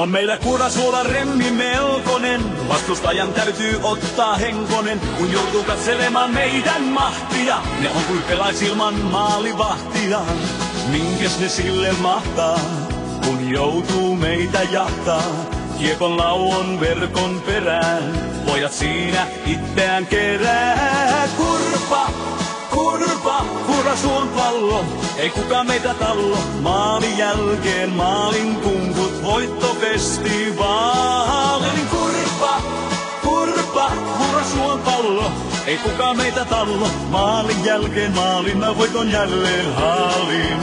On meillä Kurasuola remmi melkonen, vastustajan täytyy ottaa henkonen, kun joutuu katselemaan meidän mahtia. Ne on kuin pelais ilman maalivahtia, minkäs ne sille mahtaa, kun joutuu meitä jahtaa. Kiekon lauon verkon perään, pojat siinä itseään kerää. Kurpa, kurpa, Kurasuon pallo, ei kukaan meitä tallo. Maalin jälkeen maalin kunkut, voittofestivaalin. Kurpa, kurpa, Kurasuon pallo, ei kukaan meitä tallo. Maalin jälkeen maalin, mä voiton jälleen haalin.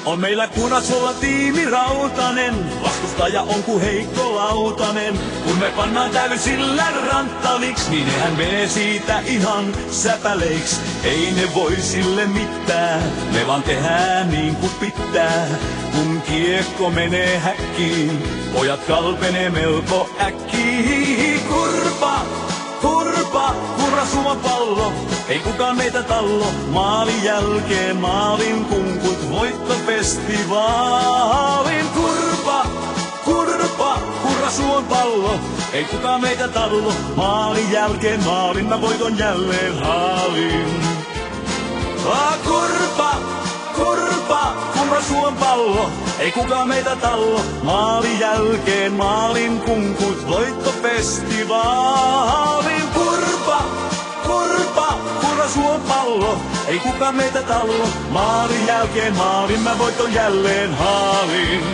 On meillä Kurasuolla tiimi rautanen, vastustaja on ku heikko lautanen. Kun me pannaan täysillä ranttaliks, niin nehän menee siitä ihan säpäleiks. Ei ne voi sille mitään, me vaan tehdään niin ku pitää. Kun kiekko menee häkkiin, pojat kalpenee melko äkkiin. Kurpa, kurpa, Kurasuon pallo, ei kukaan meitä tallo. Maalin jälkeen maalin kunkut, voittofestivaalin. Kurpa, kurpa, Kurasuon pallo, ei kukaan meitä tallo. Maalin jälkeen maalin, mä voiton jälleen haalin. Kurpa, kurpa, Kurasuon pallo, ei kukaan meitä tallo. Maalin jälkeen maalin kunkut, voittofestivaalin. Kurpa, kurpa, Kurasuon pallo, ei kukaan meitä tallo. Maalin jälkeen maalin, mä voiton jälleen haalin.